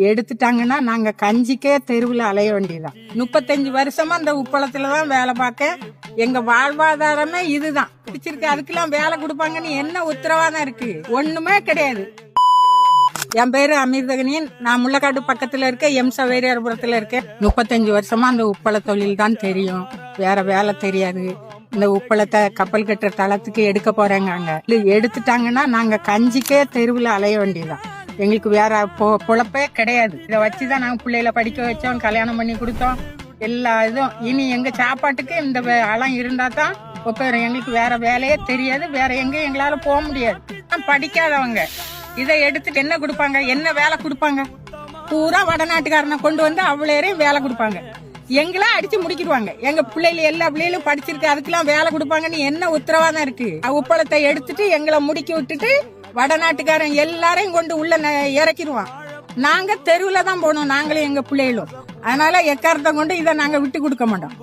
எடுத்துட்டாங்கன்னா நாங்க கஞ்சிக்கே தெருவில் அலைய வேண்டியதான். 35 வருஷமா அந்த உப்பளத்துலதான் வேலை பார்க்க. எங்க வாழ்வாதாரமே இதுதான். பிடிச்சிருக்கு, அதுக்கெல்லாம் வேலை கொடுப்பாங்கன்னு என்ன உத்தரவாதம் இருக்கு? ஒண்ணுமே கிடையாது. என் பேரு அமிர்தகனியன். நான் முள்ளக்காடு பக்கத்துல இருக்க சவேரியார்புரத்துல இருக்கேன். 35 வருஷமா அந்த உப்பள தொழில் தான் தெரியும், வேற வேலை தெரியாது. இந்த உப்பளத்தை கப்பல் கட்டுற தளத்துக்கு எடுக்க போறேங்க. எடுத்துட்டாங்கன்னா நாங்க கஞ்சிக்கே தெருவில் அலைய வேண்டியதான். எங்களுக்கு வேற பொழப்பே கிடையாது. இதை வச்சுதான் நாங்க பிள்ளைகளை படிக்க வச்சோம், கல்யாணம் பண்ணி கொடுத்தோம், எல்லா இதுவும். இனி எங்க சாப்பாட்டுக்கு இந்த அலம் இருந்தா தான் எங்களுக்கு வேற வேலையே தெரியாது. வேற எங்க எங்களால போக முடியாது. படிக்காதவங்க இதை எடுத்துட்டு என்ன கொடுப்பாங்க? என்ன வேலை கொடுப்பாங்க? பூரா வடநாட்டுக்காரனை கொண்டு வந்து அவ்வளோரையும் வேலை கொடுப்பாங்க. எங்களா அடிச்சு முடிக்கிடுவாங்க. எங்க பிள்ளைகள் எல்லா பிள்ளைகளும் படிச்சிருக்கு, அதுக்கெல்லாம் வேலை கொடுப்பாங்கன்னு என்ன உத்தரவாதம் இருக்கு? உப்பளத்தை எடுத்துட்டு எங்களை முடிக்கி விட்டுட்டு வடநாட்டுக்காரன் எல்லாரையும் கொண்டு உள்ள இறக்கிடுவான். நாங்க தெருவுல தான் போனோம், நாங்களும் எங்க பிள்ளைகளும். அதனால எக்காரத்தை கொண்டு இதை நாங்க விட்டு கொடுக்க மாட்டோம்.